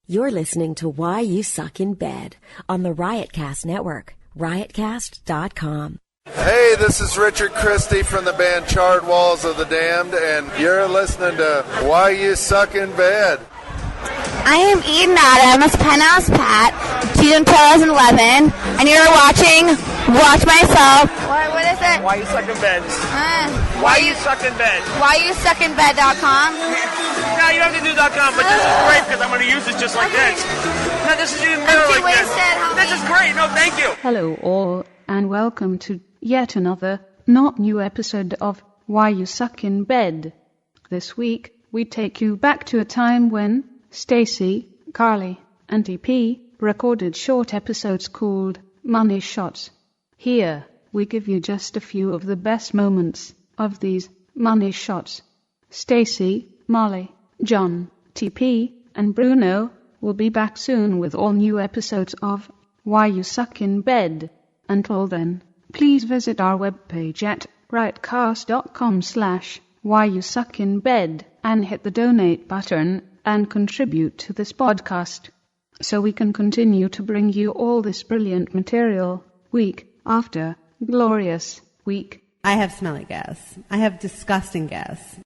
You're listening to Why You Suck in Bed on the Riotcast Network, riotcast.com. Hey, this is Richard Christie from the band Charred Walls of the Damned, and you're listening to Why You Suck in Bed. I am Eden Adams, Penthouse Pat, 2011, and you're watching Watch Myself. What is it? Why You Suck in Bed. Why You Suck in Bed. WhyYouSuckInBed.com. No, you don't have to do .com, but this is great because I'm going to use this just like this. No, this is even better like this. This is great. No, thank you. Hello all, and welcome to yet another not new episode of Why You Suck in Bed. This week, we take you back to a time when Stacy, Cali, and EP recorded short episodes called Money Shots. Here, we give you just a few of the best moments of these money shots. Stacy, Molly, John, TP, and Bruno will be back soon with all new episodes of Why You Suck in Bed. Until then, please visit our webpage at riotcast.com/whyyoussuckinbed and hit the donate button and contribute to this podcast so we can continue to bring you all this brilliant material week after glorious week. I have smelly gas. I have disgusting gas.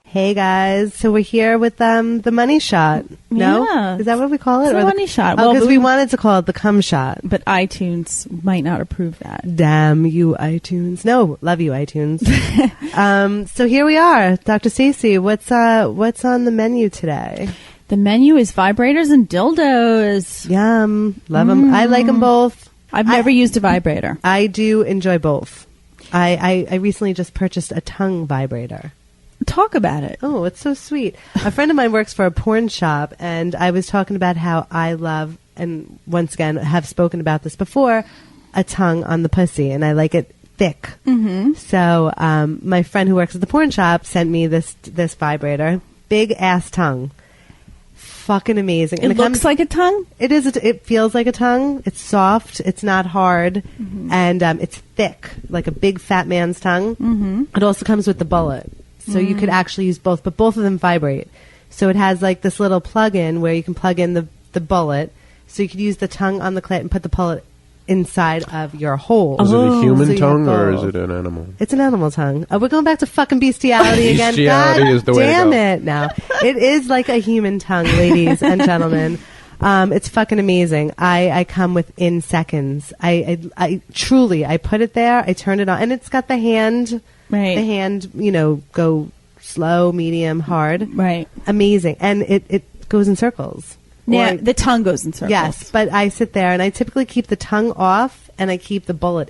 Hey guys, so we're here with the money shot. No? Yeah. Is that what we call it? It's or a money shot. Oh, because we wanted to call it the cum shot. But iTunes might not approve that. Damn you, iTunes. No, love you, iTunes. So here we are. Dr. Stacy, what's on the menu today? The menu is vibrators and dildos. Yum. Love them. I like them both. I've never used a vibrator. I do enjoy both. I recently just purchased a tongue vibrator. Talk about it. Oh, it's so sweet. A friend of mine works for a porn shop, and I was talking about how I love, and once again have spoken about this before, a tongue on the pussy, and I like it thick. Mm-hmm. So my friend who works at the porn shop sent me this vibrator, big ass tongue, fucking amazing. And it looks like a tongue. It is. It feels like a tongue. It's soft. It's not hard, and it's thick, like a big fat man's tongue. Mm-hmm. It also comes with the bullet. So you could actually use both, but both of them vibrate. So it has like this little plug-in where you can plug in the bullet. So you could use the tongue on the clit and put the bullet inside of your hole. Is it a human tongue or is it an animal? It's an animal tongue. We're going back to fucking bestiality again. Bestiality God is the way to damn go. it now. It is like a human tongue, ladies and gentlemen. It's fucking amazing. I come within seconds. I truly, I put it there, I turn it on, and it's got the hand... Right. The hand, go slow, medium, hard. Right. Amazing. And it goes in circles. Yeah, the tongue goes in circles. Yes, but I sit there and I typically keep the tongue off and I keep the bullet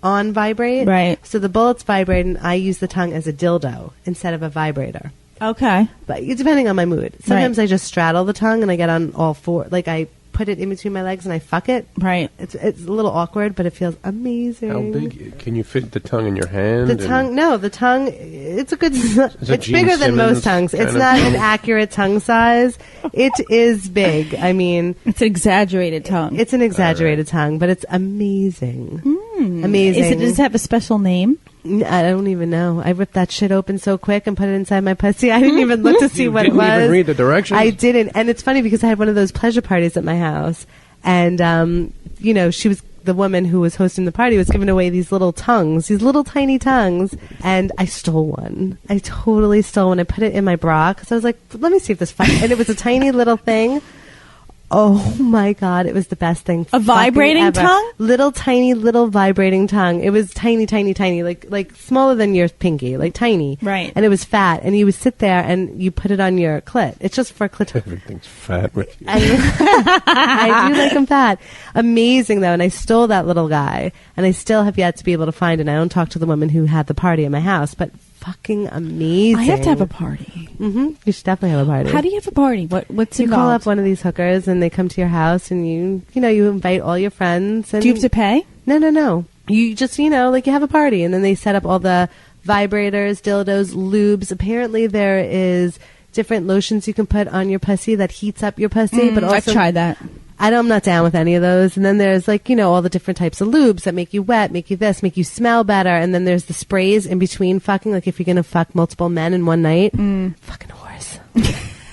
on vibrate. Right. So the bullet's vibrating. I use the tongue as a dildo instead of a vibrator. Okay. But depending on my mood. Sometimes I just straddle the tongue and I get on all four. Like I put it in between my legs and I fuck it. Right. It's a little awkward, but it feels amazing. How big can you fit the tongue in your hand? The tongue. It's a good. It's bigger than most tongues. It's not an accurate tongue size. It is big. I mean, it's an exaggerated tongue. It's an exaggerated tongue, but it's amazing. Amazing. Does it have a special name? I don't even know. I ripped that shit open so quick and put it inside my pussy. I didn't even look to see what it was. You didn't even read the directions? I didn't. And it's funny because I had one of those pleasure parties at my house. And, she was the woman who was hosting the party was giving away these little tongues, these little tiny tongues. And I stole one. I totally stole one. I put it in my bra because I was like, let me see if this and it was a tiny little thing. Oh my God, it was the best thing. A vibrating ever. Tongue? Little tiny, little vibrating tongue. It was tiny, tiny, tiny, like smaller than your pinky, like tiny. Right. And it was fat, and you would sit there and you put it on your clit. It's just for clit. Everything's fat with you. I do like them fat. Amazing though, and I stole that little guy, and I still have yet to be able to find it. And I don't talk to the woman who had the party at my house, but fucking amazing. I have to have a party. Mm-hmm. You should definitely have a party. How do you have a party? What's you involved? Call up one of these hookers and they come to your house and you invite all your friends. And do you have to pay? No. You just, you have a party and then they set up all the vibrators, dildos, lubes. Apparently there is different lotions you can put on your pussy that heats up your pussy. But also, I've tried that. I'm not down with any of those. And then there's all the different types of lubes that make you wet, make you this, make you smell better. And then there's the sprays in between fucking, like if you're going to fuck multiple men in one night. Fucking horse.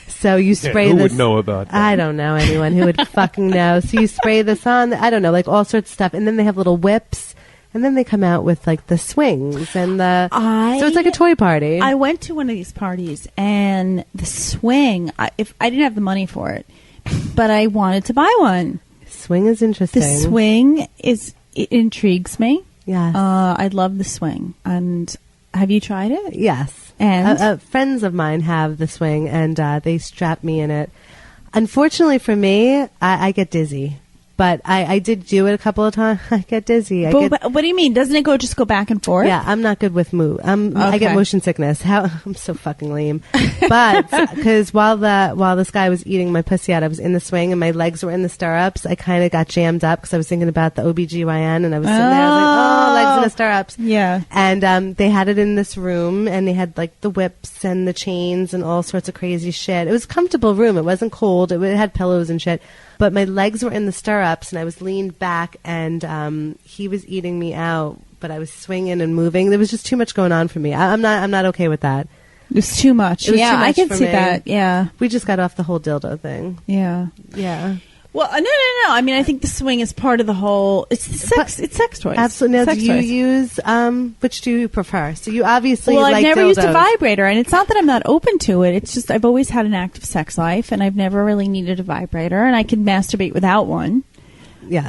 So you spray who this. Would know about that? I don't know anyone who would fucking know. So you spray this on, I don't know, like all sorts of stuff. And then they have little whips. And then they come out with like the swings and so it's like a toy party. I went to one of these parties and the swing, if I didn't have the money for it, but I wanted to buy one. Swing is interesting. The swing it intrigues me. Yes. I love the swing. And have you tried it? Yes. And friends of mine have the swing and they strap me in it. Unfortunately for me, I get dizzy. But I did do it a couple of times. I get dizzy. But what do you mean? Doesn't it just go back and forth? Yeah, I'm not good with move. I get motion sickness. I'm so fucking lame. But because while this guy was eating my pussy out, I was in the swing and my legs were in the stirrups. I kind of got jammed up because I was thinking about the OBGYN and I was sitting there. I was like, legs in the stirrups. Yeah. And they had it in this room and they had like the whips and the chains and all sorts of crazy shit. It was a comfortable room. It wasn't cold. It had pillows and shit. But my legs were in the stirrups, and I was leaned back, and he was eating me out. But I was swinging and moving. There was just too much going on for me. I'm not okay with that. It was too much. Yeah, I can see that. Yeah, we just got off the whole dildo thing. Yeah. Well, no. I mean, I think the swing is part of the whole. It's sex toys. Absolutely. Now, do you use which do you prefer? So you obviously I've like never dildos. used a vibrator, and it's not that I'm not open to it. It's just I've always had an active sex life, and I've never really needed a vibrator, and I can masturbate without one. Yeah.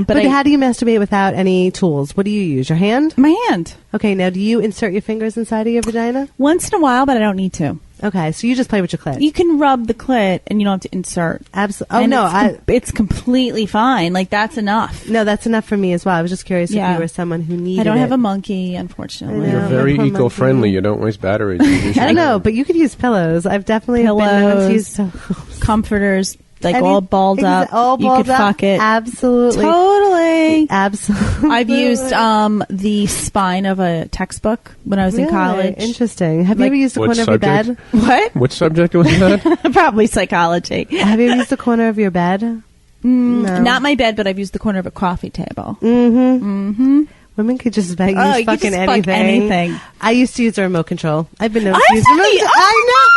But how do you masturbate without any tools? What do you use? Your hand? My hand. Okay. Now, do you insert your fingers inside of your vagina? Once in a while, but I don't need to. Okay, so you just play with your clit. You can rub the clit, and you don't have to insert. Absolutely. Oh, no. It's completely fine. Like, that's enough. No, that's enough for me as well. I was just curious if you were someone who needed it. I don't have a monkey, unfortunately. You're very eco-friendly. You don't waste batteries. I don't know, but you could use pillows. I've definitely been known to use pillows. Comforters. Like all balled up. All balled you could fuck it. Absolutely. Totally. Absolutely. I've used the spine of a textbook when I was in college. Interesting. Have you ever used the corner of your bed? What? Which subject was that? Probably psychology. Have you ever used the corner of your bed? No. Not my bed, but I've used the corner of a coffee table. Women could just use fucking fuck anything. I used to use a remote control. I've been known to use remote control. I know.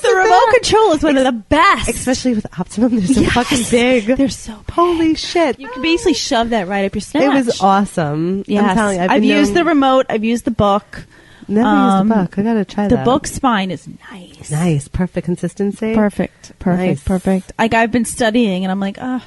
The remote control is one of the best. Especially with Optimum. They're so fucking big. They're so big. Holy shit. You can basically shove that right up your snatch. It was awesome. Yes. I'm telling you, I've used the remote. I've used the book. Never used the book. I gotta try that. The book spine is nice. Nice. Perfect consistency. Perfect. Like, I've been studying and I'm like, I'm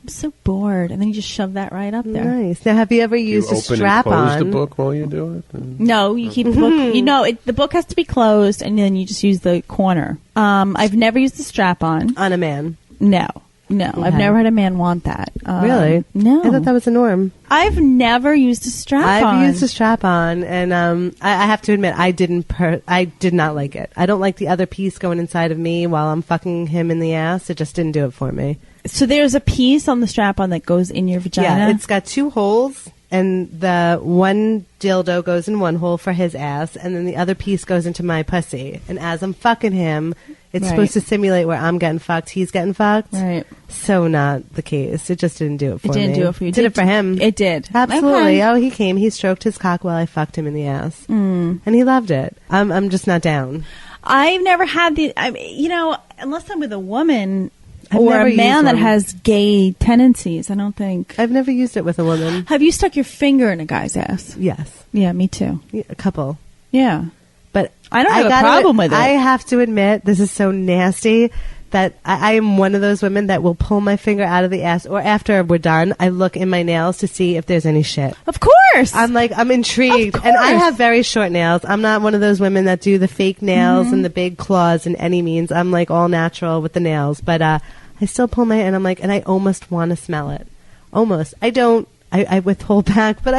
so bored. And then you just shove that right up there. Nice. Now, have you ever used a strap and close on? the book while you do it? No, you keep the book. The book has to be closed, and then you just use the corner. I've never used the strap on a man. No. I've never had a man want that. Really? No. I thought that was the norm. I've never used a strap on. I've used a strap on, and I have to admit, I did not like it. I don't like the other piece going inside of me while I'm fucking him in the ass. It just didn't do it for me. So there's a piece on the strap-on that goes in your vagina? Yeah, it's got 2 holes, and the one dildo goes in one hole for his ass, and then the other piece goes into my pussy. And as I'm fucking him, it's supposed to simulate where I'm getting fucked, he's getting fucked. Right. So not the case. It just didn't do it for me. It didn't do it for you. It did it for him. It did. Absolutely. Okay. Oh, he came. He stroked his cock while I fucked him in the ass. And he loved it. I'm just not down. I've never had unless I'm with a woman I've or never a man used that one. has gay tendencies, I don't think. I've never used it with a woman. Have you stuck your finger in a guy's ass? Yes. Yeah, me too. Yeah, a couple. Yeah. But I don't have a problem with it. I have to admit, this is so nasty that I am one of those women that will pull my finger out of the ass, or after we're done, I look in my nails to see if there's any shit. Of course. I'm intrigued. Of And I course. have very short nails. I'm not one of those women that do the fake nails and the big claws in any means. I'm like all natural with the nails. But I still pull and I'm like, and I almost want to smell it. Almost. I don't. I withhold back, but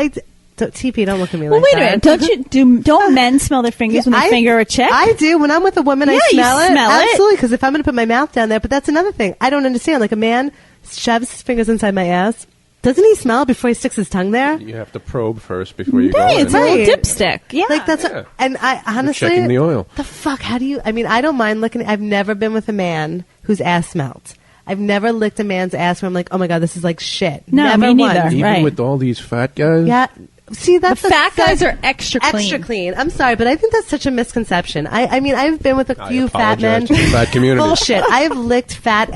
TP, don't look at me like wait that. a minute. Don't men smell their fingers when they finger a chick? I do. When I'm with a woman, I Yeah, you smell it. smell it. Absolutely, because if I'm going to put my mouth down there, but that's another thing. I don't understand. Like a man shoves his fingers inside my ass. Doesn't he smell before he sticks his tongue there? You have to probe first before you go Right, in. it's a little dipstick. Yeah. Like that's, Yeah. and I honestly, checking the oil. The fuck? How do you? I mean, I don't mind looking. I've never been with a man whose ass smelled. I've never licked a man's ass where I'm like, oh my god, this is like shit. No, never me neither. once. Even Right. with all these fat guys? Yeah. See, that's The fat guys are extra clean. Extra clean. I'm sorry, but I think that's such a misconception. I mean, I've been with a I few fat men. apologize to the fat community. Bullshit. I've licked fat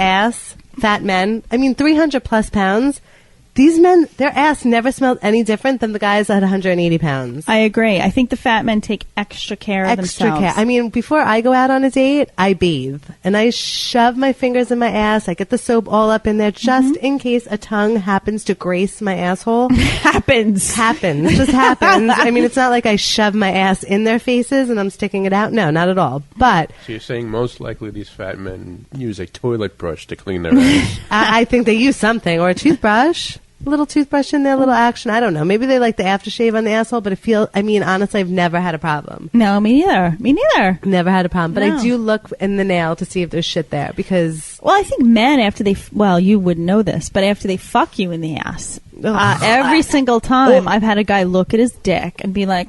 men. I mean, 300 plus pounds. These men, their ass never smelled any different than the guys at 180 pounds. I agree. I think the fat men take extra care of Extra themselves. care. I mean, before I go out on a date, I bathe. And I shove my fingers in my ass. I get the soap all up in there just in case a tongue happens to grace my asshole. Happens. Just happens. I mean, it's not like I shove my ass in their faces and I'm sticking it out. No, not at all. But So you're saying most likely these fat men use a toilet brush to clean their ass. I think they use something. Or a toothbrush. A little toothbrush in there, a little action. I don't know. Maybe they like the aftershave on the asshole, but honestly, I've never had a problem. No, me neither. Never had a problem. But No. I do look in the nail to see if there's shit there because... Well, I think men, after they, you wouldn't know this, but after they fuck you in the ass, every single time I've had a guy look at his dick and be like,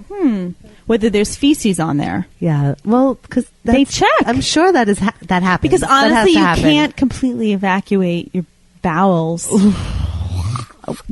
whether there's feces on there. Yeah, well, because they check. I'm sure that that happens. Because That has honestly, to you happen. can't completely evacuate your bowels.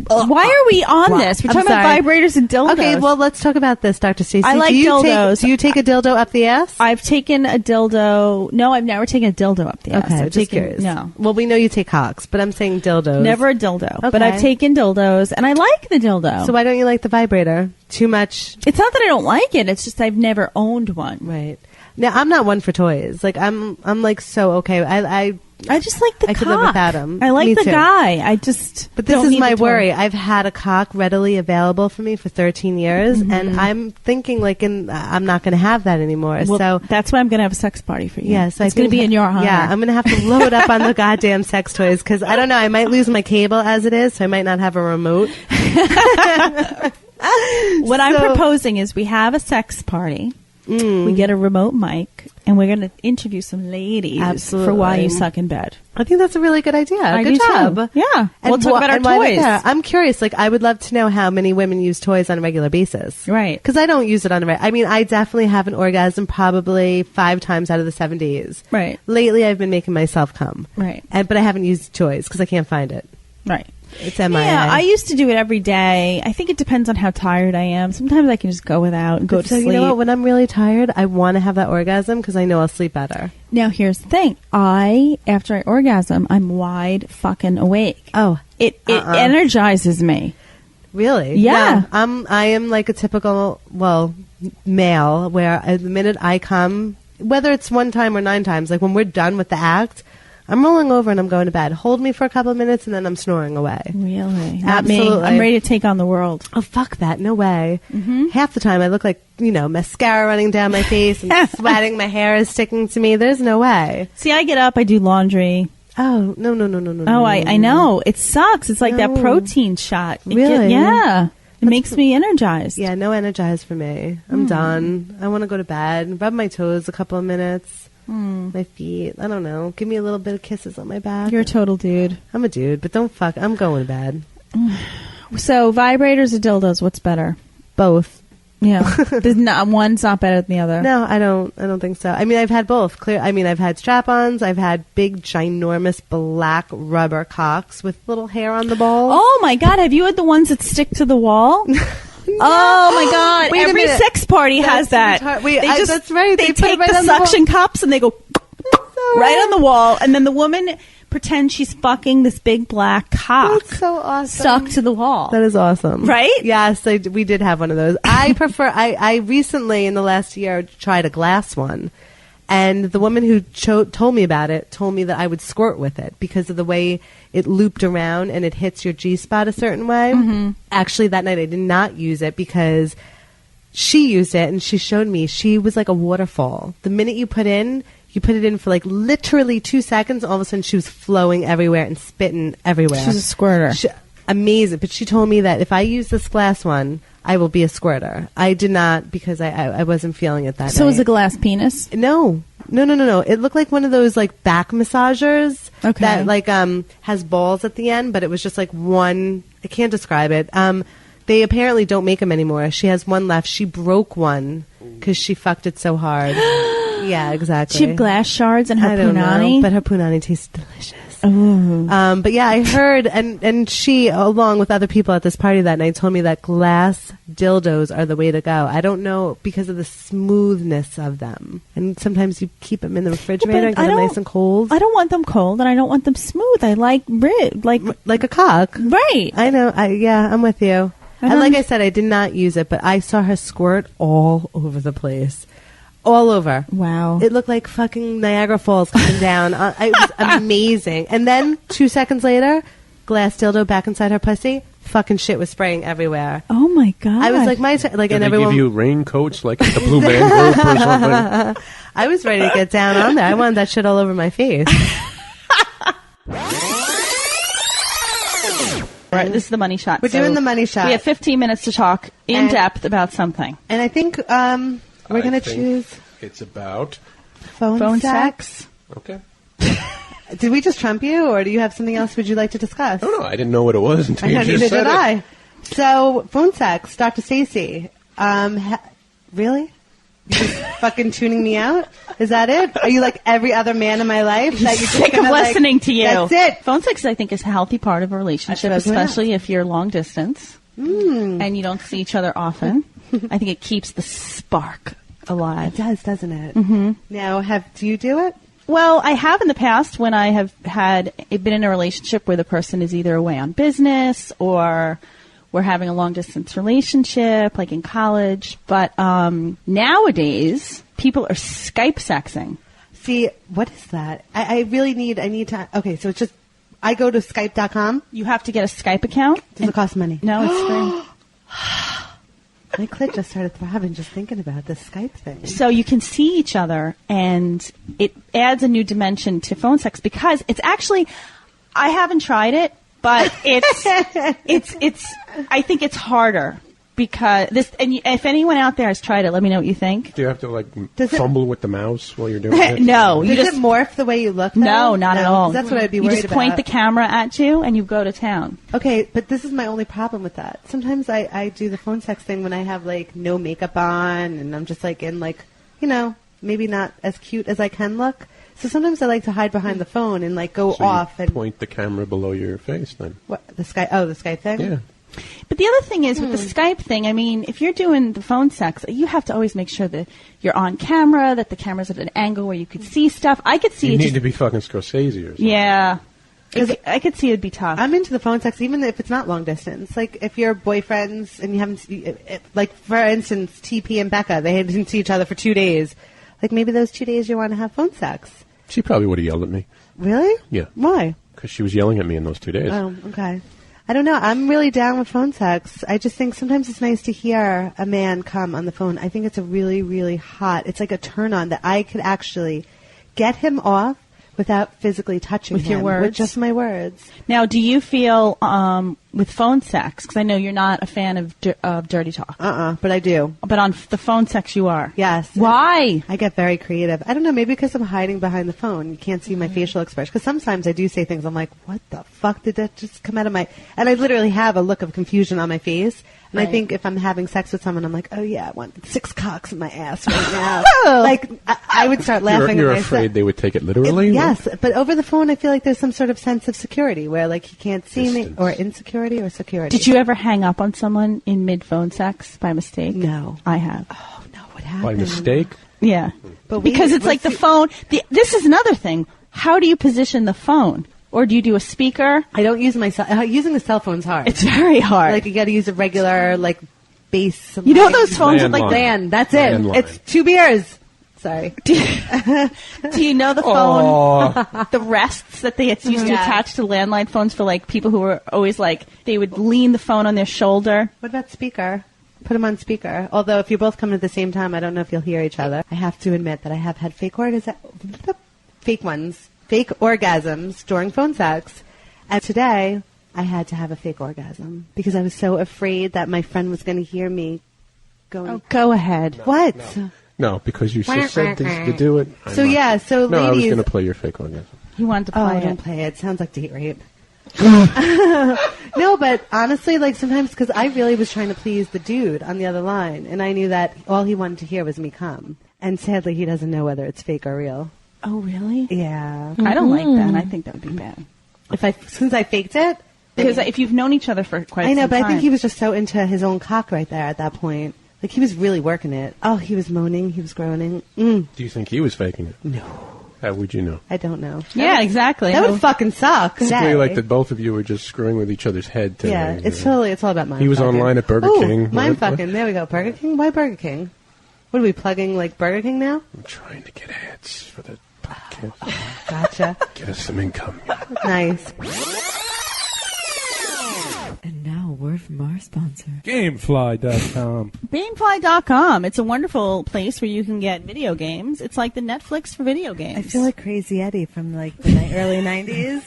Why are we on this? We're I'm talking about sorry. vibrators and dildos. Okay, well, let's talk about this, Dr. Stacy. I like do you dildos. do you take a dildo up the ass? I've taken a dildo. No, I've never taken a dildo up the ass. Okay, I've just taken, curious. No. Well, we know you take cocks, but I'm saying dildos. Never a dildo. Okay. But I've taken dildos, and I like the dildo. So why don't you like the vibrator? Too much? It's not that I don't like it. It's just I've never owned one. Right. Now, I'm not one for toys. Like, I'm like so okay. I just like the I cock. could live without him. I like Me the too. guy. I just But this don't is need my the toy. worry. I've had a cock readily available for me for 13 years, Mm-hmm. and I'm thinking like, I'm not going to have that anymore. Well, so that's why I'm going to have a sex party for you. yeah, so it's going to be in your honor. Yeah, I'm going to have to load up on the goddamn sex toys because I don't know. I might lose my cable as it is, so I might not have a remote. What I'm proposing is we have a sex party. We get a remote mic, and we're going to interview some ladies for Why You Suck in Bed. I think that's a really good idea. I Good do job. too. Yeah. We'll talk about our and why toys. yeah, I'm curious. Like, I would love to know how many women use toys on a regular basis. Right. Because I don't use it on a regular. I mean, I definitely have an orgasm probably 5 times out of the 7 days. Right. Lately, I've been making myself come. Right. But I haven't used toys because I can't find it. Right. It's MIA. Yeah, I used to do it every day. I think it depends on how tired I am. Sometimes I can just go without and go to so sleep. you know what? When I'm really tired, I want to have that orgasm because I know I'll sleep better. Now, here's the thing. After I orgasm, I'm wide fucking awake. Oh, It energizes me. really? Yeah. No, I am like a typical, male where the minute I come, whether it's 1 time or 9 times, like when we're done with the act, I'm rolling over and I'm going to bed. Hold me for a couple of minutes and then I'm snoring away. Really? Not me. Absolutely. I'm ready to take on the world. Oh, fuck that. No way. Half the time I look like, mascara running down my face and sweating. My hair is sticking to me. There's no way. See, I get up, I do laundry. Oh, no. Oh, I know. It sucks. It's like that No. protein shot. Really? Yeah. It makes me energized. Yeah, no energized for me. I'm done. I want to go to bed. Rub my toes a couple of minutes. My feet. I don't know. Give me a little bit of kisses on my back. You're a total dude. I'm a dude, but don't fuck. I'm going to bed. So vibrators or dildos? What's better? Both. Yeah. One's not better than the other. No, I don't think so. I mean, I've had both. I've had strap-ons. I've had big, ginormous black rubber cocks with little hair on the balls. Oh my God! Have you had the ones that stick to the wall? No. Oh my God! Wait Every sex party has that. That's right. They put take it right the on suction cups and they go right on the wall, and then the woman pretends she's fucking this big black cock. That's so awesome. Stuck to the wall. That is awesome. Right? Yes, we did have one of those. I prefer, I recently in the last year tried a glass one. And the woman who told me about it told me that I would squirt with it because of the way it looped around and it hits your G-spot a certain way. Mm-hmm. Actually, that night I did not use it because she used it and she showed me. She was like a waterfall. The minute you put it in for like literally 2 seconds, all of a sudden she was flowing everywhere and spitting everywhere. She's a squirter. Amazing. But she told me that if I use this glass one, I will be a squirter. I did not because I wasn't feeling it that night. So was a glass penis? No. It looked like one of those like back massagers that like has balls at the end, but it was just like one. I can't describe it. They apparently don't make them anymore. She has one left. She broke one because she fucked it so hard. Yeah, exactly. She had glass shards in her I don't punani? know, but her punani tastes delicious. Ooh. But yeah, I heard, and she, along with other people at this party that night, told me that glass dildos are the way to go. I don't know, because of the smoothness of them. And sometimes you keep them in the refrigerator and get them nice and cold. I don't want them cold, and I don't want them smooth. I like like a cock. Right. I know. Yeah, I'm with you. And like I said, I did not use it, but I saw her squirt all over the place. All over. Wow. It looked like fucking Niagara Falls coming down. It was amazing. And then 2 seconds later, glass dildo back inside her pussy. Fucking shit was spraying everywhere. Oh my God. I was like, Did and they everyone give you raincoats like the Blue Man Group or something? I was ready to get down on there. I wanted that shit all over my face. All right, this is the money shot. We're doing the money shot. We have 15 minutes to talk in depth about something. And I think we're going to choose... It's about... Phone sex. Okay. Did we just trump you, or do you have something else would you like to discuss? I don't know. I didn't know what it was until you just said it. Neither did I. So, phone sex, Dr. Stacy. Really? You just fucking tuning me out? Is that it? Are you like every other man in my life? That you're sick of listening to you. That's it. Phone sex, I think, is a healthy part of a relationship, especially if you're long distance and you don't see each other often. I think it keeps the spark alive. It does, doesn't it? Mm-hmm. Now, do you do it? Well, I have in the past when I have been in a relationship where the person is either away on business or we're having a long-distance relationship, like in college. But nowadays, people are Skype sexing. See, what is that? I need to... Okay, so it's just... I go to Skype.com. You have to get a Skype account. Does it cost money? No, it's free. My clit just started throbbing just thinking about this Skype thing. So you can see each other, and it adds a new dimension to phone sex because it's actually... I haven't tried it. But it's I think it's harder because and if anyone out there has tried it, let me know what you think. Do you have to fumble with the mouse while you're doing it? No. Does it morph the way you look? No, not at all. That's what I'd be worried about. You just point the camera at you and you go to town. Okay, but this is my only problem with that. Sometimes I do the phone sex thing when I have no makeup on and I'm just in maybe not as cute as I can look. So sometimes I like to hide behind the phone and go off and point the camera below your face. Then what the Skype? Oh, the Skype thing. Yeah. But the other thing is with the Skype thing. I mean, if you're doing the phone sex, you have to always make sure that you're on camera, that the camera's at an angle where you could see stuff. I could see. You need to be fucking Scorsese or something. Yeah. I could see it'd be tough. I'm into the phone sex, even if it's not long distance. If you're boyfriends and you haven't, for instance, TP and Becca, they didn't see each other for 2 days. Maybe those 2 days you want to have phone sex. She probably would have yelled at me. Really? Yeah. Why? Because she was yelling at me in those 2 days. Oh, okay. I don't know. I'm really down with phone sex. I just think sometimes it's nice to hear a man come on the phone. I think it's a really, really hot. It's like a turn on that I could actually get him off without physically touching With him. your words? With just my words. Now, do you feel with phone sex? Because I know you're not a fan of dirty talk. But I do. But on the phone sex, you are. Yes. Why? I get very creative. I don't know, maybe because I'm hiding behind the phone. You can't see my facial expression. Because sometimes I do say things, I'm like, what the fuck did that just come out of my... And I literally have a look of confusion on my face. And I think if I'm having sex with someone, I'm like, oh yeah, I want 6 cocks in my ass right now. Like, I would start laughing You're at afraid myself. they would take it literally? Yes, but over the phone, I feel like there's some sort of sense of security where, like, he can't see Distance. me, or insecurity or security. Did you ever hang up on someone in mid-phone sex by mistake? No. I have. Oh, no, what happened? By mistake? Yeah. But because it's like the phone. This is another thing. How do you position the phone? Or do you do a speaker? I don't use my using the cell phone's hard. It's very hard. Like, you got to use a regular, like, base. You know those phones with like LAN. That's it. Landline. It's 2 beers. Sorry. Do you know the phone, the rests that they used to attach to landline phones for like people who were always like, they would lean the phone on their shoulder? What about speaker? Put them on speaker. Although if you both come at the same time, I don't know if you'll hear each other. I have to admit that I have had fake orgasms during phone sex. And today, I had to have a fake orgasm because I was so afraid that my friend was going to hear me going. Oh, go ahead. What? No, because you just said to do it. So ladies. I was going to play your fake orgasm. He wanted to Oh, play don't it. play it. Sounds like date rape. No, but honestly, like sometimes, because I really was trying to please the dude on the other line, and I knew that all he wanted to hear was me come. And sadly, he doesn't know whether it's fake or real. Oh, really? Yeah. I don't like that. I think that would be bad. Since I faked it? Because if you've known each other for quite I know, some but time. I think he was just so into his own cock right there at that point. Like, he was really working it. Oh, he was moaning. He was groaning. Do you think he was faking it? No. How would you know? I don't know. Yeah, exactly. That would fucking suck. Simply like that both of you were just screwing with each other's head today. Yeah, it's all about mine. He was online at Burger King. Mine fucking. There we go. Burger King? Why Burger King? What are we plugging, like Burger King now? I'm trying to get ads for the podcast. Gotcha. Get us some income. Nice. And now a word from our sponsor. Gamefly.com. Gamefly.com. It's a wonderful place where you can get video games. It's like the Netflix for video games. I feel like Crazy Eddie from like the early 90s.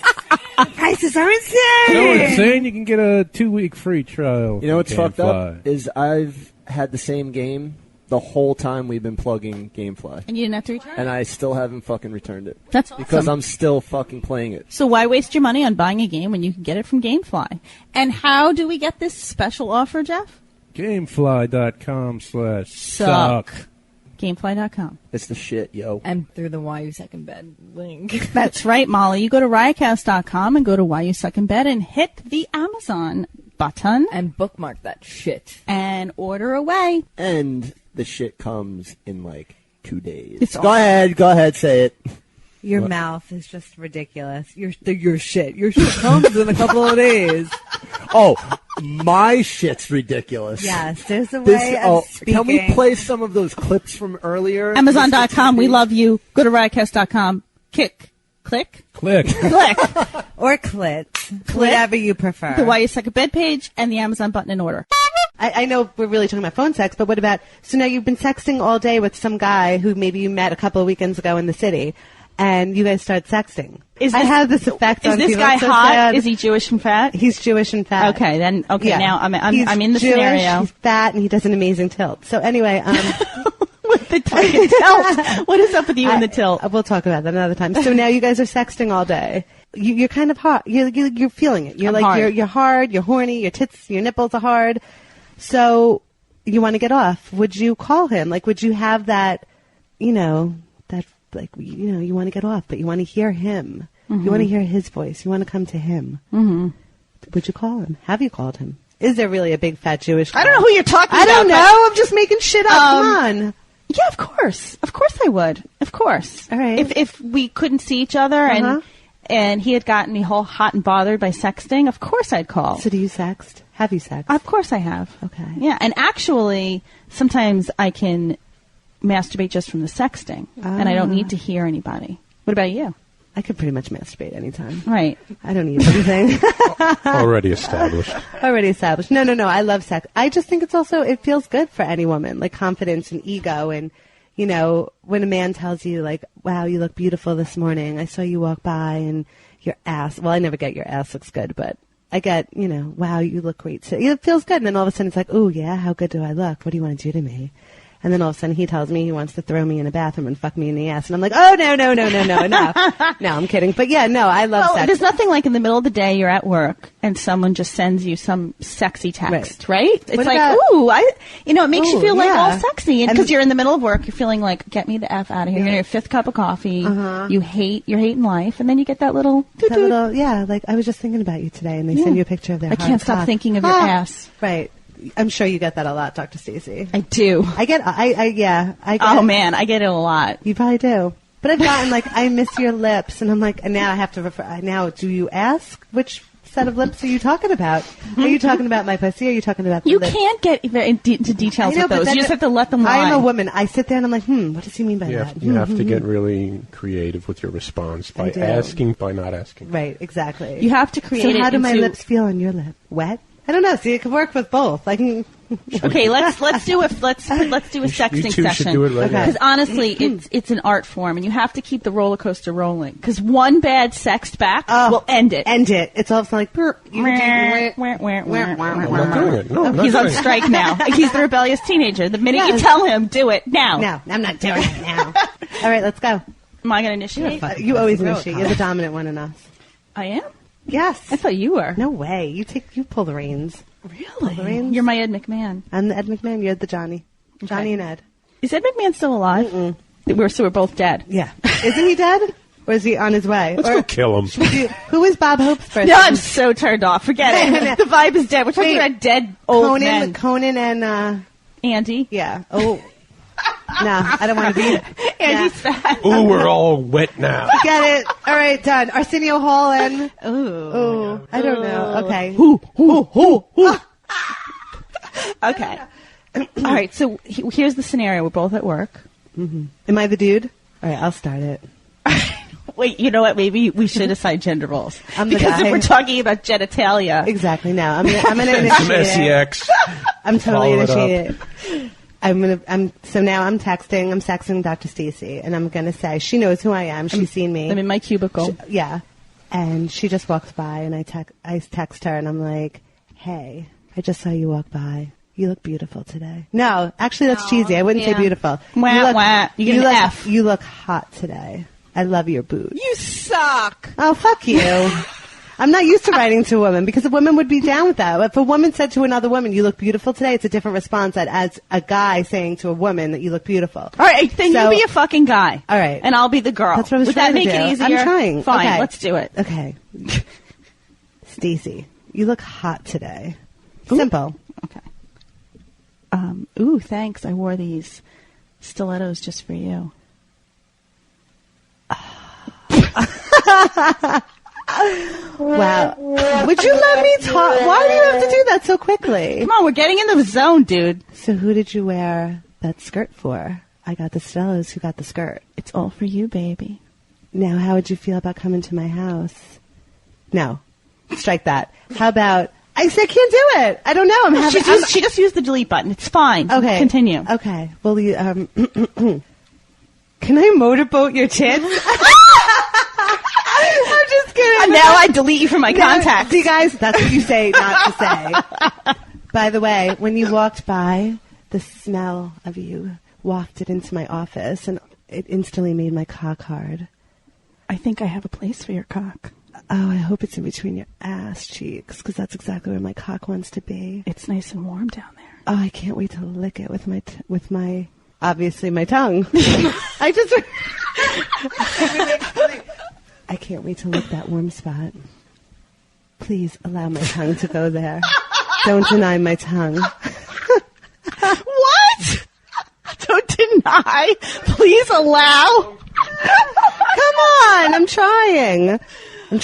The prices are insane! You know what I'm saying? You can get a 2-week free trial. You know what's fucked Gamefly. up is I've had the same game the whole time we've been plugging Gamefly. And you didn't have to return it? And I still haven't fucking returned it. That's awesome. Because I'm still fucking playing it. So why waste your money on buying a game when you can get it from Gamefly? And how do we get this special offer, Jeff? Gamefly.com/suck. Gamefly.com. It's the shit, yo. And through the Why You Suck in Bed link. That's right, Molly. You go to riotcast.com and go to Why You Suck in Bed and hit the Amazon button. And bookmark that shit. And order away. And the shit comes in like 2 days. It's Go ahead, say it. Your mouth is just ridiculous. Your shit comes in a couple of days. Oh, my shit's ridiculous. Yes, there's a way of speaking. Can we play some of those clips from earlier? Amazon.com. We love you. Go to riotcast.com. Click. Click. Or clit. Whatever you prefer. The Why You Suck in Bed page and the Amazon button in order. I know we're really talking about phone sex, but what about, so now you've been sexting all day with some guy who maybe you met a couple of weekends ago in the city, and you guys start sexting. I have this effect on people. Is this guy so hot? sad. Is he Jewish and fat? He's Jewish and fat. Okay, then, Yeah. now I'm in the Jewish, scenario. He's fat, and he does an amazing tilt. So anyway, With the fucking tilt. What is up with you and the tilt? We'll talk about that another time. So now you guys are sexting all day. You're kind of hot. You're feeling it. You're you're hard. You're horny. Your tits, your nipples are hard. So you want to get off. Would you call him? Like, would you have that? You want to get off, but you want to hear him. Mm-hmm. You want to hear his voice. You want to come to him. Mm-hmm. Would you call him? Have you called him? Is there really a big fat Jewish guy? I don't know who you're talking about. I don't know. I'm just making shit up. Come on. Yeah, of course. Of course I would. Of course. All right. If we couldn't see each other and he had gotten me whole hot and bothered by sexting, of course I'd call. So do you sext? Have you sexted? Of course I have. Okay. Yeah, and actually, sometimes I can masturbate just from the sexting, and I don't need to hear anybody. What about you? I could pretty much masturbate anytime. Right. I don't need anything. Already established. Already established. No. I love sex. I just think it feels good for any woman, like confidence and ego and, you know, when a man tells you, like, wow, you look beautiful this morning. I saw you walk by and your ass, well, I never get your ass looks good, but I get, you know, wow, you look great today. It feels good. And then all of a sudden it's like, oh, yeah, how good do I look? What do you want to do to me? And then all of a sudden he tells me he wants to throw me in a bathroom and fuck me in the ass. And I'm like, oh, no. No, I'm kidding. But yeah, no, I love sex. There's nothing like in the middle of the day you're at work and someone just sends you some sexy text, right? It's What like, about- ooh, it makes you feel like yeah. all sexy. And because you're in the middle of work, you're feeling like, get me the F out of here. You're in your fifth cup of coffee. You're hating life. And then you get that little, like, I was just thinking about you today, and they send you a picture of their I can't stop cock. thinking of your ass. Right. I'm sure you get that a lot, Dr. Stacy. I do. I get. Oh man, I get it a lot. You probably do. But I've gotten like, I miss your lips, and I'm like, and now I have to refer. Now, do you ask which set of lips are you talking about? Are you talking about my pussy? Or are you talking about the You lips? can't get into details with those. You just have to let them lie. I'm a woman. I sit there and I'm like, what does he mean by that? You have to get really creative with your response by asking, by not asking. Right, exactly. You have to create So how do my into- lips feel on your lip? Wet? I don't know. See, it could work with both. I can. Okay, let's do a sexting you two session. should do it right now. Because honestly, it's an art form, and you have to keep the roller coaster rolling. Because one bad sext back will end it. End it. It's all like. I'm not doing it. No, I'm not He's on doing it. strike now. He's the rebellious teenager. The minute you tell him, do it now. No, I'm not doing it now. All right, let's go. Am I going to initiate? You always initiate. You're the dominant one in us. I am? Yes. I thought you were. No way. You pull the reins. Really? Pull the reins. You're my Ed McMahon. I'm the Ed McMahon. You're the Johnny. Johnny and Ed. Is Ed McMahon still alive? We're both dead. Yeah. Isn't he dead? Or is he on his way? Let's go kill him. Who is Bob Hope's person? No, I'm so turned off. Forget it. The vibe is dead. We're talking about dead old men. Conan and Andy. Yeah. Oh. No, I don't want to be. Andy's fat. Ooh, we're all wet now. Get it. All right, done. Arsenio Hall and. Ooh. I don't know. Okay. Okay. All right, so here's the scenario. We're both at work. Am I the dude? All right, I'll start it. Wait, you know what? Maybe we should assign gender roles. I'm the because guy. if we're talking about genitalia. Exactly. Now I'm gonna initiate Some sex. I'm totally Follow it up. initiated. So now I'm sexting Dr. Stacy, and I'm gonna say she knows who I am. She's seen me. I'm in my cubicle. Yeah, and she just walks by, and I text her, and I'm like, "Hey, I just saw you walk by. You look beautiful today." No, actually, that's cheesy. I wouldn't say beautiful. Wah. You get an F. You look hot today. I love your boots. You suck. Oh, fuck you. I'm not used to writing to a woman because a woman would be down with that. If a woman said to another woman, you look beautiful today, it's a different response than as a guy saying to a woman that you look beautiful. All right, then you be a fucking guy. All right. And I'll be the girl. That's what I was Would trying that to make do. it easier? I'm trying. Fine, Okay. let's do it. Okay. Stacy, you look hot today. Simple. Okay. Ooh, thanks. I wore these stilettos just for you. Wow. Would you let me talk? Why do you have to do that so quickly? Come on, we're getting in the zone, dude. So who did you wear that skirt for? I got the stilettos. Who got the skirt? It's all for you, baby. Now, how would you feel about coming to my house? No. Strike that. How about... I can't do it. I don't know. She just used the delete button. It's fine. Okay. Continue. Okay. Well, can I motorboat your tits? I'm just kidding. And now I delete you from my contacts. See, guys, that's what you say, not to say. By the way, when you walked by, the smell of you wafted into my office, and it instantly made my cock hard. I think I have a place for your cock. Oh, I hope it's in between your ass cheeks, because that's exactly where my cock wants to be. It's nice and warm down there. Oh, I can't wait to lick it with my obviously my tongue. I can't wait to lick that warm spot. Please allow my tongue to go there. Don't deny my tongue. What? Don't deny. Please allow. Come on, I'm trying to get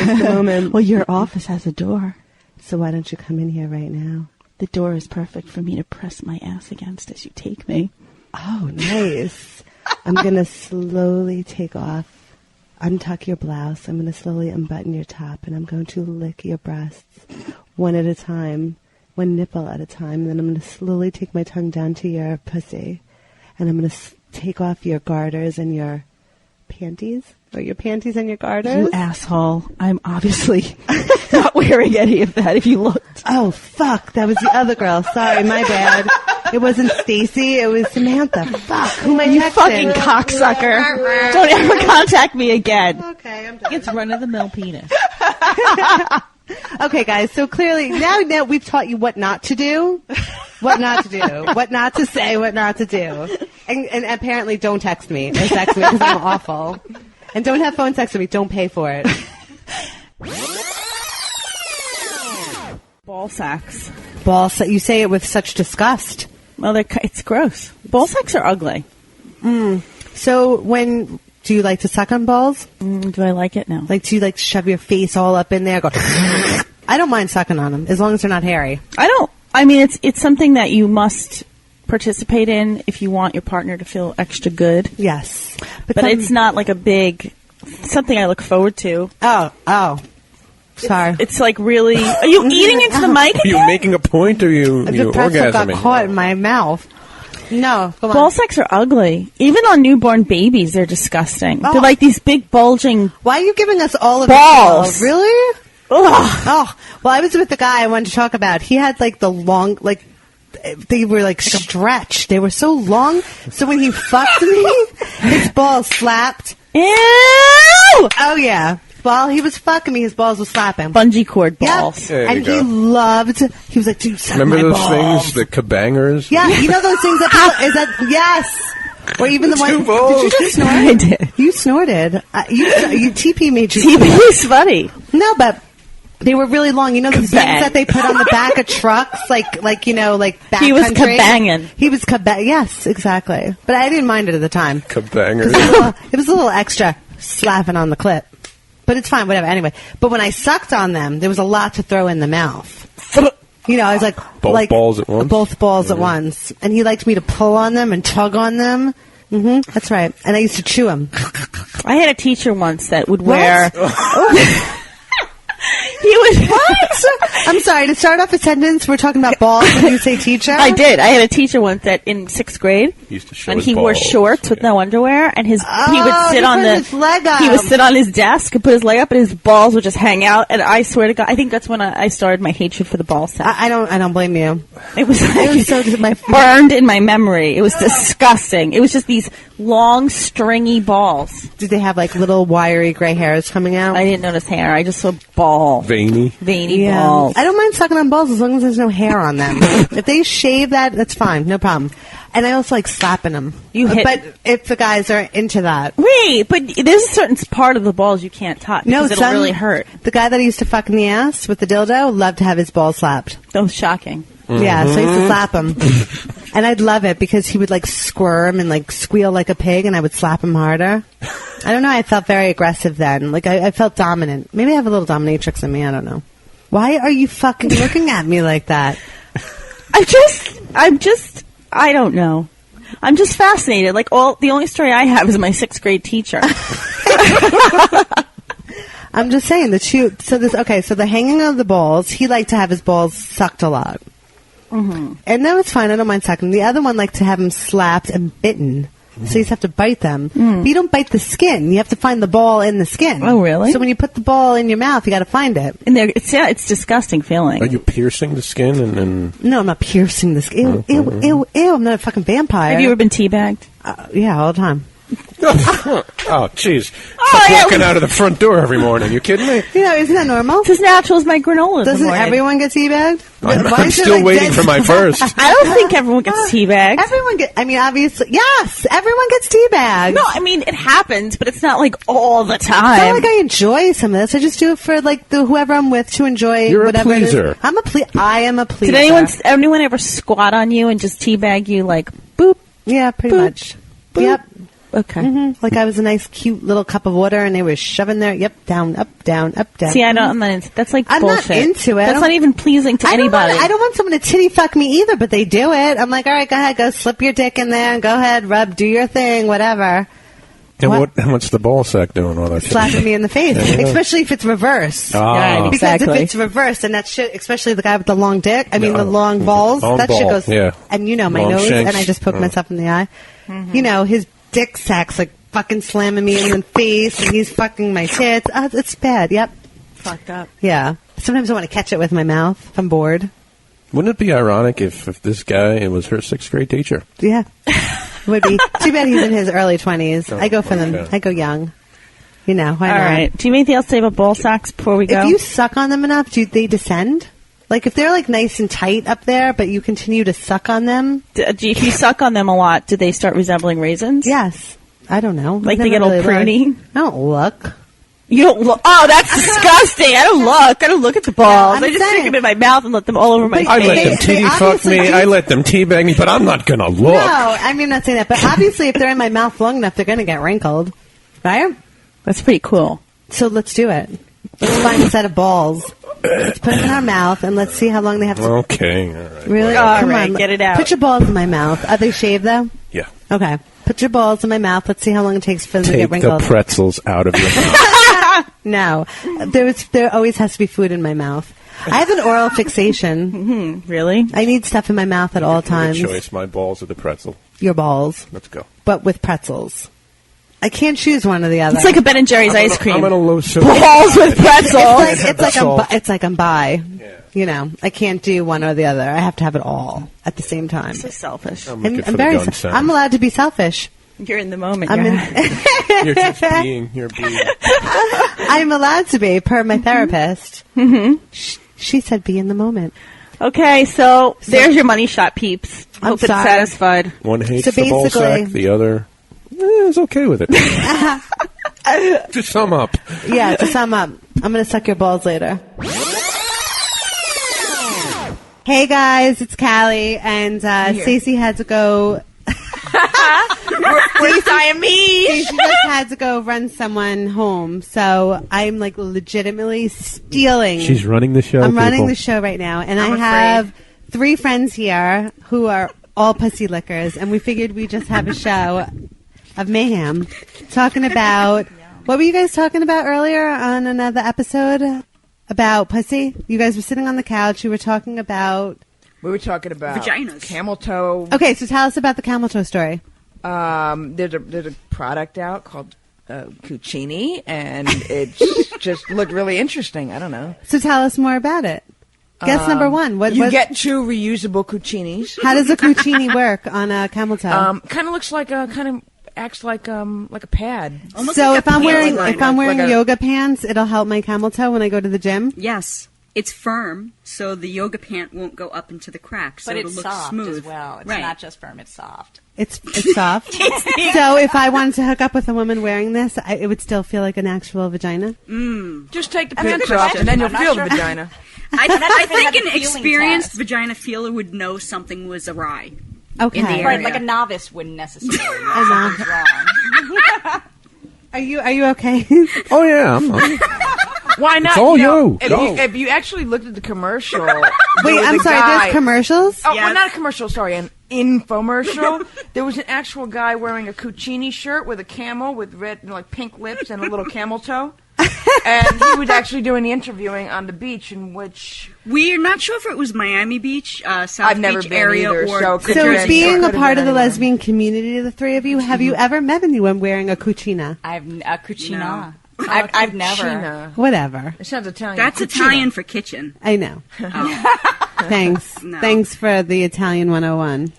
into the moment. Well, your office has a door. So why don't you come in here right now? The door is perfect for me to press my ass against as you take me. Oh, nice. I'm going to slowly untuck your blouse. I'm going to slowly unbutton your top, and I'm going to lick your breasts one at a time, one nipple at a time. And then I'm going to slowly take my tongue down to your pussy, and I'm going to take off your garters and your panties? Or your panties and your garters? You asshole. I'm obviously not wearing any of that if you looked. Oh, fuck. That was the other girl. Sorry, my bad. It wasn't Stacy. It was Samantha. Fuck. Who am I You texting? fucking cocksucker. Don't ever contact me again. Okay, I'm done. It's run-of-the-mill penis. Okay, guys. So clearly, now we've taught you what not to do. What not to do. What not to say. What not to do. And apparently don't text me. Or text me because I'm awful. And don't have phone sex with me. Don't pay for it. Ball sacks. You say it with such disgust. Well, it's gross. Ball sacks are ugly. So do you like to suck on balls? Do I like it? No. Like, do you like to shove your face all up in there? Go. I don't mind sucking on them as long as they're not hairy. I don't. I mean, it's something that you must participate in if you want your partner to feel extra good. Yes. But it's not like a big something I look forward to. Oh. Sorry. It's like really. Are you eating into the mic? Are you making a point, or are you The pretzel orgasming? got caught in my mouth. No, come on. Ball sacks are ugly. Even on newborn babies, they're disgusting. Oh. They're like these big bulging. Why are you giving us all of balls? It? Really? Ugh. Oh, well, I was with the guy I wanted to talk about. He had like the long, like they were like stretched. They were so long. So when he fucked me, his balls slapped. Ew! Oh yeah. While he was fucking me, his balls were slapping. Bungee cord balls. Yep. There And you go. he was like, dude, suck Remember my those balls. things, the kabangers? Yeah, you know those things yes. Or even the one. Two balls. Did you just snort? I did. You snorted. You TP made you. TP is funny. No, but they were really long. You know the things that they put on the back of trucks, like backcountry. He was kabanging. He was yes, exactly. But I didn't mind it at the time. Kabangers. It was a little extra slapping on the clit. But it's fine, whatever. Anyway, but when I sucked on them, there was a lot to throw in the mouth. You know, I was like... Both balls at once? Both balls at once. And he liked me to pull on them and tug on them. Mm-hmm, that's right. And I used to chew them. I had a teacher once that would wear... He would... What? I'm sorry, to start off a sentence, we're talking about balls when you say teacher? I did. I had a teacher once that in 6th grade... He used to show and his he wore balls. shorts with no underwear, and he would sit on his leg up. He would sit on his desk and put his leg up, and his balls would just hang out. And I swear to God, I think that's when I started my hatred for the ball sack. I don't blame you. It was so burned in my memory. It was disgusting. It was just these long, stringy balls. Did they have like little wiry gray hairs coming out? I didn't notice hair. I just saw ball. Veiny balls. I don't mind sucking on balls as long as there's no hair on them. If they shave that, that's fine, no problem. And I also like slapping them. But if the guys are into that. Wait, but there's a certain part of the balls you can't touch because it'll really hurt. The guy that I used to fuck in the ass with the dildo loved to have his balls slapped. That was shocking. Mm-hmm. Yeah, so I used to slap him. And I'd love it because he would like squirm and like squeal like a pig, and I would slap him harder. I don't know, I felt very aggressive then. Like I felt dominant. Maybe I have a little dominatrix in me, I don't know. Why are you fucking looking at me like that? I don't know. I'm just fascinated. Like the only story I have is my 6th grade teacher. I'm just saying that so the hanging of the balls, he liked to have his balls sucked a lot. Mm-hmm. And that was fine. I don't mind sucking. The other one liked to have him slapped and bitten. So you just have to bite them. But you don't bite the skin. You have to find the ball in the skin. Oh, really? So when you put the ball in your mouth, you got to find it. And it's disgusting feeling. Are you piercing the skin and No, I'm not piercing the skin. Ew. I'm not a fucking vampire. Have you ever been teabagged? Yeah, all the time. Oh, jeez. Walking out of the front door every morning. You kidding me? You know, isn't that normal? It's as natural as my granola. Doesn't everyone get teabagged? I'm still waiting for my first. I don't think everyone gets teabagged. Obviously, yes, everyone ggets teabagged. No, I mean, it happens, but it's not like all the time. It's not like I enjoy some of this. I just do it for like whoever I'm with to enjoy. You're whatever a pleaser. I am a pleaser. Did anyone ever squat on you and just teabag you like boop? Yeah, pretty boop, much. Boop. Yep. Okay. Mm-hmm. Like I was a nice, cute little cup of water, and they were shoving their down, up, down, up, down. See, I'm not into. That's like I'm bullshit. not into it. That's not even pleasing to anybody. I don't want someone to titty fuck me either, but they do it. I'm like, all right, go ahead, go slip your dick in there, and go ahead, rub, do your thing, whatever. And what's the ball sack doing? All that slapping me in the face, especially if it's reversed. Right, exactly. Because if it's reversed, and that shit, especially the guy with the long dick, the long balls, that shit goes. Yeah. And you know my long nose, shanks. and I just poked myself in the eye. you know, his dick sack's like fucking slamming me in the face, and he's fucking my tits. It's bad. Yep. Fucked up. Yeah. Sometimes I want to catch it with my mouth if I'm bored. Wouldn't it be ironic if this guy was her 6th grade teacher? Yeah. Would be. Too bad he's in his early 20s. Oh, I go for them. okay. I go young. You know, why All not? right. Do you have anything else to say about ball sacks before we go? If you suck on them enough, do they descend? Like, if they're, like, nice and tight up there, but you continue to suck on them? If you suck on them a lot, do they start resembling raisins? Yes. I don't know. Like I've they get never all really pruny? looked. I don't look. You don't look. Oh, that's disgusting. I don't look. I don't look at the balls. I'm I just saying. stick them in my mouth and let them all over my I let face. them titty fuck me. I let them teabag me, but I'm not going to look. No, I mean, I'm not saying that. But obviously, if they're in my mouth long enough, they're going to get wrinkled. Right? That's pretty cool. So let's do it. Let's find a set of balls. Let's put them in our mouth, and let's see how long they have to... Okay, all right. Really? All Come right, on. get it out. Put your balls in my mouth. Are they shaved, though? Yeah. Okay. Put your balls in my mouth. Let's see how long it takes for them to Take get wrinkled. the pretzels out of your mouth. No. There always has to be food in my mouth. I have an oral fixation. Really? I need stuff in my mouth at all times. Good choice. My balls are the pretzel. Your balls. Let's go. But with pretzels. I can't choose one or the other. It's like a Ben & Jerry's ice cream. I'm in a low sugar. Balls with pretzels. It's like I'm bi. Yeah. You know, I can't do one or the other. I have to have it all at the same time. So selfish. I'm looking for the gun sound. I'm allowed to be selfish. You're in the moment. You're just being. You're being. I'm allowed to be, per my therapist. Mm-hmm. She said be in the moment. Okay, so there's your money shot, peeps. I'm Hope it's sorry. satisfied. One hates So the ball basically- sack, the other is okay with it. To sum up. Yeah, to sum up, I'm going to suck your balls later. Hey guys, it's Cali, and Stacy had to go. We're Siamese. Stacy just had to go run someone home, so I'm like legitimately stealing. She's running the show. I'm running people. the show right now, and I'm I have 3 friends here who are all pussy lickers, and we figured we'd just have a show of mayhem, talking about what were you guys talking about earlier on another episode about pussy? You guys were sitting on the couch. You were talking about. We were talking about vaginas, camel toe. Okay, so tell us about the camel toe story. There's a product out called Cucini, and it just looked really interesting. I don't know. So tell us more about it. Guess number 1. You get 2 reusable Cucinis. How does a Cucini work on a camel toe? Kind of looks like acts like a pad. Almost so like if I'm wearing like a- yoga pants, it'll help my camel toe when I go to the gym. Yes. It's firm, so the yoga pant won't go up into the crack, so But it'll it's look soft smooth. as well. It's right. not just firm, it's soft. It's soft. So if I wanted to hook up with a woman wearing this, it would still feel like an actual vagina. Just take the That's a pants good off, question. and then you'll I'm not feel sure. the vagina. I even think had a an feeling experienced test. vagina feeler would know something was awry. Okay. In the area. Right, like a novice wouldn't necessarily know something's wrong. Are you okay? Oh yeah. Why not? It's all you. you. Go. If you actually looked at the commercial. Wait, I'm sorry. There's commercials. Oh, well, not a commercial. Sorry, an infomercial. There was an actual guy wearing a Cucini shirt with a camel with red, like pink lips and a little camel toe. And he was actually doing the interviewing on the beach, in which we're not sure if it was Miami Beach, South I've never Beach been area, either, or so So being a part of the anywhere. lesbian community, the 3 of you, have you ever met anyone wearing a cucina? I've a cucina. No. I've never. Cucina. Whatever. It sounds Italian. That's Cucina. Italian for kitchen. I know. Oh. Thanks. No. Thanks for the Italian 101.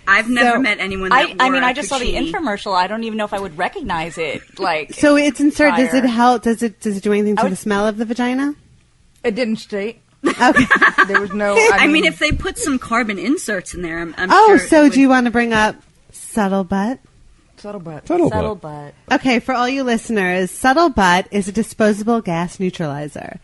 I've never met anyone that I wore mean, a I just saw the cucini. infomercial. I don't even know if I would recognize it. Like, So it's inserted. Does it prior. help? Does it do anything to the smell of the vagina? It didn't state. Okay. There was no. I mean, if they put some carbon inserts in there, I'm Oh, sure. so it do you want to bring up subtle butt? Subtle butt. Subtle butt. Okay, for all you listeners, Subtle Butt is a disposable gas neutralizer.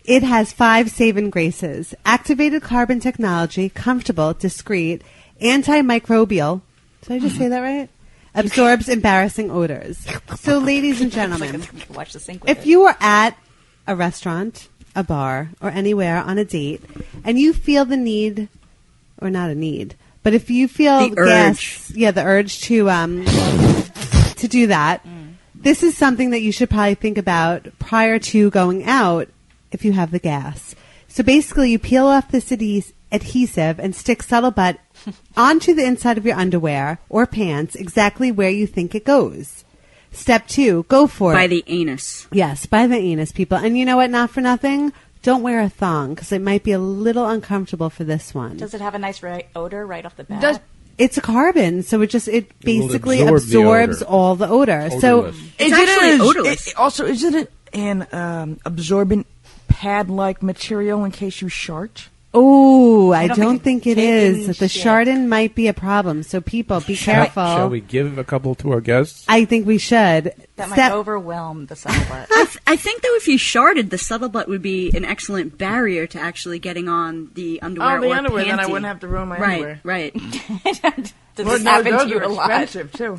It has 5 saving graces: activated carbon technology, comfortable, discreet, antimicrobial. Did I just say that right? Absorbs embarrassing odors. So, ladies and gentlemen, Watch the sink with if it. you are at a restaurant, a bar, or anywhere on a date, and you feel the need, or not a need, but if you feel The urge. the urge to do that, this is something that you should probably think about prior to going out if you have the gas. So basically, you peel off the adhesive and stick Subtle-Butt onto the inside of your underwear or pants exactly where you think it goes. Step 2, go for it. By the anus. Yes, by the anus, people. And you know what? Not for nothing. Don't wear a thong because it might be a little uncomfortable for this one. Does it have a nice odor right off the bat? It's a carbon, so it basically absorb absorbs the odor. all the odor. Odorless. So It's actually odorless. Isn't it an absorbent pad-like material in case you shart? oh, I don't think it is. The Chardon might be a problem. So people, be careful. Shall we give a couple to our guests? I think we should. That might overwhelm the Subtle-Butt. I think, though, if you sharded, the Subtle-Butt would be an excellent barrier to actually getting on the underwear. Oh, the or underwear, then I panty. wouldn't have to ruin my underwear. Right. Does Well, this happen those to you are a lot? expensive, too.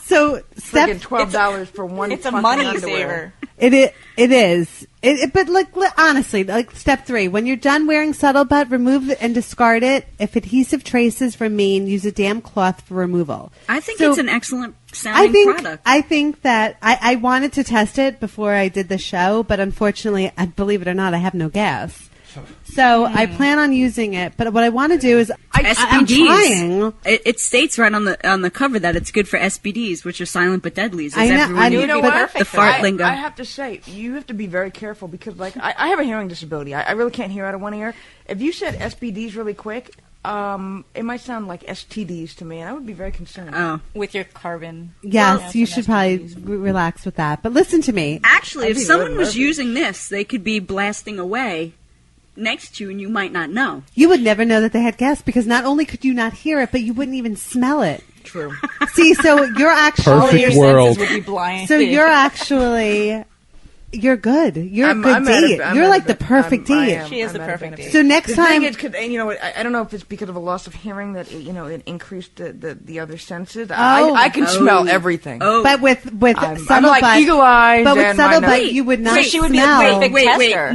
So Friggin' $12 for one. It's a fucking money underwear. saver. It is. But honestly, step 3, when you're done wearing Subtle-Butt, remove it and discard it. If adhesive traces remain, use a damp cloth for removal. I think it's an excellent sounding product. I think that I wanted to test it before I did the show, but unfortunately, believe it or not, I have no gas. So I plan on using it, but what I want to do is I'm trying. It states right on the cover that it's good for SBDs, which are silent but deadlies. I know. You know what? The fart lingo. I have to say, you have to be very careful because, I have a hearing disability. I really can't hear out of one ear. If you said SBDs really quick, it might sound like STDs to me, and I would be very concerned. Oh, with your carbon. Yes, you should probably relax with that. But listen to me. Actually, if someone was using this, they could be blasting away next to you, and you might not know. You would never know that they had gas because not only could you not hear it, but you wouldn't even smell it. True. See, so you're actually Perfect Your world. senses would be blinded. So you're actually. You're good. You're a good date. You're like the perfect date. She is the perfect date. So next time, the thing is, you know, I don't know if it's because of a loss of hearing that it increased the other senses. Oh. I can smell everything. Oh, but with I'm Subtle-Butt, like eagle eyes. but with and my Subtle-Butt, nose. you would not she would be smell. the perfect wait, tester.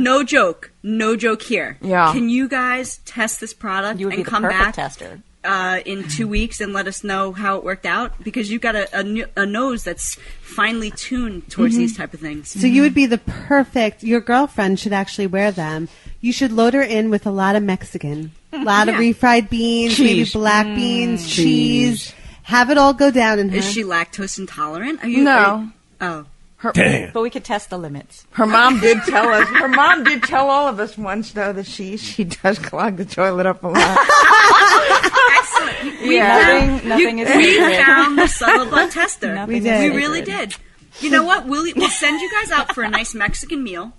no joke here. Yeah. Can you guys test this product You would be and the come perfect back tester. In 2 weeks and let us know how it worked out? Because you've got a nose that's finely tuned towards these type of things. So you would be the perfect. Your girlfriend should actually wear them. You should load her in with a lot of Mexican, a lot of refried beans, maybe black beans, cheese. Have it all go down in her. Is she lactose intolerant? Are you? No. Oh. Damn. But we could test the limits. Her mom did tell us. Her mom did tell all of us once, though, that she does clog the toilet up a lot. Excellent. Nothing is We secret. found the Subtle-Butt tester. Nothing We is did. We secret. really did. You know what? We'll send you guys out for a nice Mexican meal.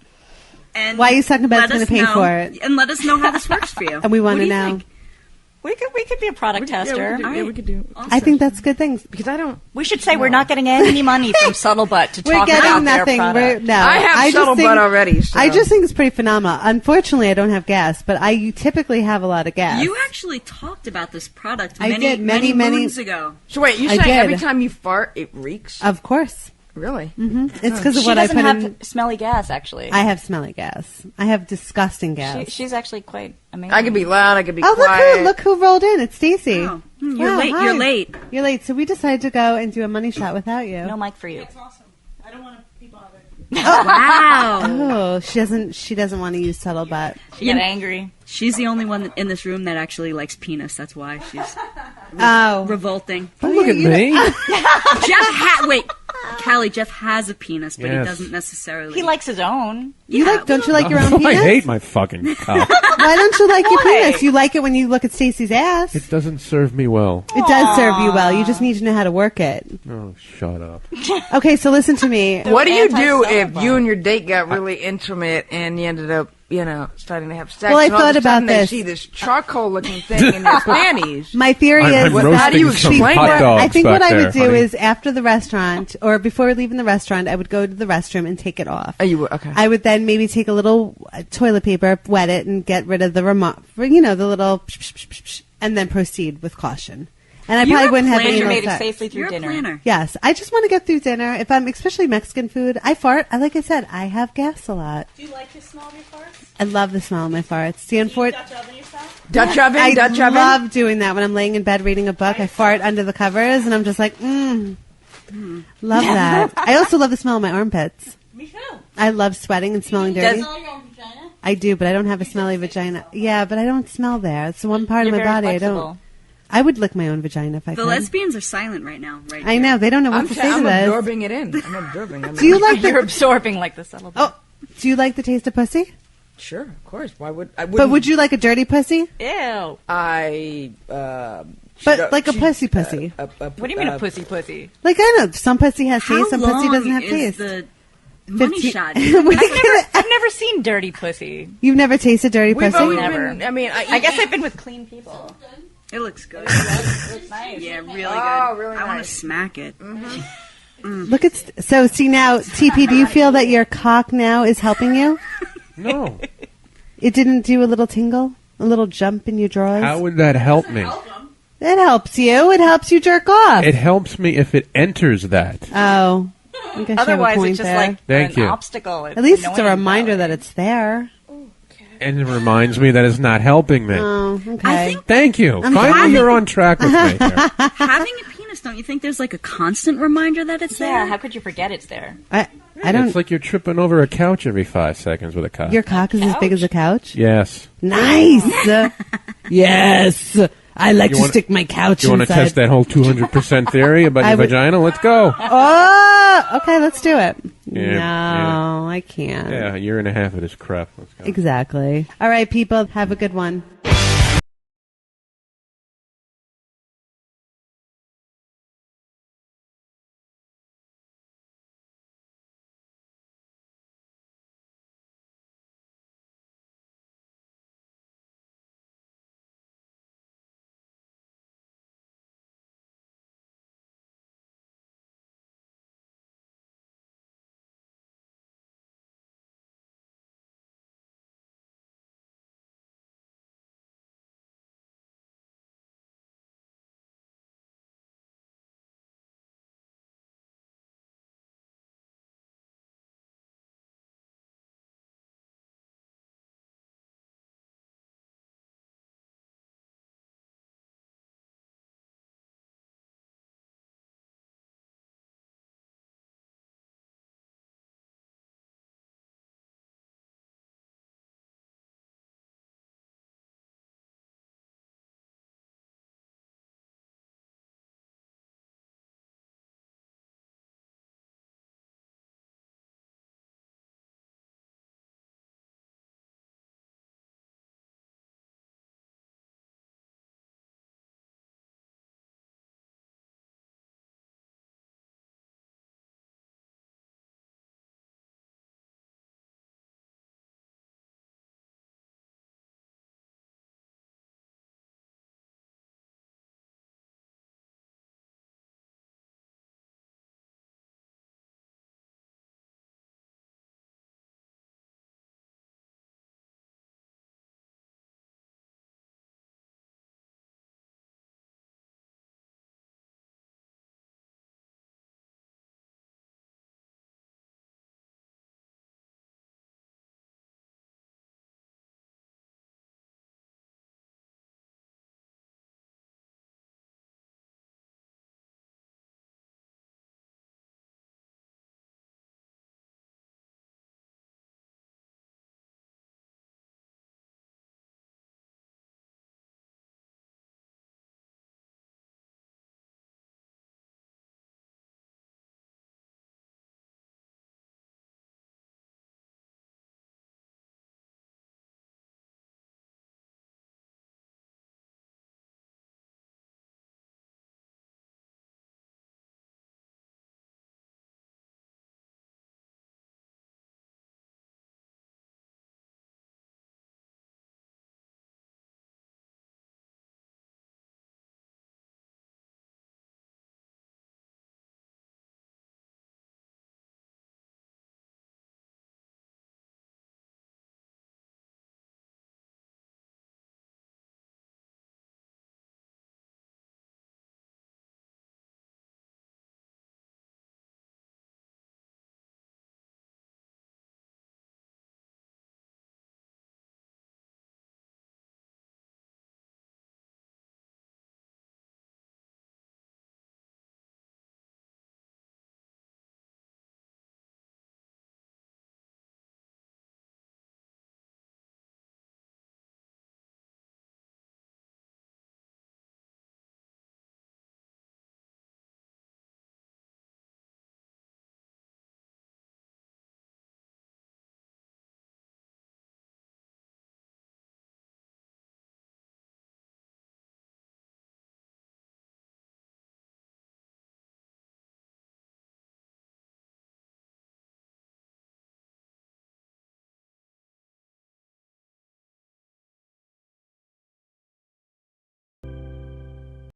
And Why you sucking bed's let going us to pay know- for it? And let us know how this works for you. And we want What to do you know. think? We could be a product tester. We could do. I think that's good things. Because I don't. We should say we're not getting any money from Subtle-Butt to We're talk getting about nothing. their product. I have just Subtle-Butt already. So. I just think it's pretty phenomenal. Unfortunately, I don't have gas, but I typically have a lot of gas. You actually talked about this product I many did, many moons ago. So wait, you're I saying did. every time you fart, it reeks? Of course. Really? Mm-hmm. It's because of She what I doesn't put have in. smelly gas, actually. I have smelly gas. I have disgusting gas. She's actually quite amazing. I could be loud. I could be Oh, quiet. look who rolled in. It's Stacy. Oh, you're Wow, late. hi. You're late. You're late. So we decided to go and do a money shot without you. No mic for you. Wow. Oh, she doesn't want to use Subtle-Butt. She got angry. She's the only one in this room that actually likes penis. That's why she's revolting. Don't look at me. Wait, Callie, Jeff has a penis, but he Yes. doesn't necessarily. He likes his own. Don't you like your own I penis? hate my fucking cock. Why don't you like your Why? penis? You like it when you look at Stacy's ass. It doesn't serve me well. It does serve you well. You just need to know how to work it. Oh, shut up. Okay, so listen to me. What do you do Anti-Subtle-Butt. if you and your date got really intimate and you ended up, starting to have sex? Well, I and all of thought a about sudden they this. see this charcroll-looking thing in your panties. My theory is I'm roasting how do you some explain hot that? dogs I think back what I there, would do honey. is after the restaurant or before leaving the restaurant, I would go to the restroom and take it off. Oh, you would? Okay. I would then maybe take a little toilet paper, wet it, and get rid of the remote, the little, and then proceed with caution. And I You're probably a wouldn't have planner. anal Made it sex. safely through You're dinner. a planner. Yes, I just want to get through dinner. If I'm especially Mexican food, I fart. Like I said, I have gas a lot. Do you like the smell of your farts? I love the smell of my farts. The unfortunate. Dutch oven yourself? Dutch oven? I Dutch oven? love doing that when I'm laying in bed reading a book. I fart under the covers, and I'm just like, love that. I also love the smell of my armpits. Me too. I love sweating and smelling dirty. Smell your own vagina? I do, but I don't have a smelly vagina. Yeah, but I don't smell there. It's the one part You're of my very body flexible. I don't. I would lick my own vagina if I The could. lesbians are silent right now. Right. I know. They don't know what to say to I'm this. absorbing it in. I'm absorbing. Do you like You're absorbing like the subtle. Oh, do you like the taste of pussy? Sure, of course. Why would I? But would you like a dirty pussy? Ew. But like a pussy pussy. What do you mean a pussy? Like I know some pussy has taste, some pussy doesn't have is taste. the money shot? I've never seen dirty pussy. You've never tasted dirty We've pussy? always Never. been. I mean, I guess I've been with clean people. It looks good. It's nice. Yeah, really Oh, good. really I want to nice. smack it. Look at so see now, TP. Do you feel that your cock now is helping you? No. It didn't do a little tingle, a little jump in your drawers. How would that help me? It helps you. It helps you jerk off. It helps me if it enters that. Oh, I guess you have a Otherwise, point it's just there. like Thank an you. obstacle. At least it's a reminder that it's there. And it reminds me that it's not helping me. Oh, okay. Thank you. I'm Finally, glad- you're on track with me here. Having a penis, don't you think there's like a constant reminder that it's Yeah, there? how could you forget it's there? I don't. It's like you're tripping over a couch every 5 seconds with a cock. Your cock is as big as a couch. Yes. Nice. Yes. I like You to wanna- stick my couch You want to inside. test that whole 200% theory about I your would- vagina? Let's go. Oh, okay. Let's do it. Yeah, No, I can't. Yeah, a year and a half of this crap. Let's go. Exactly. All right, people. Have a good one.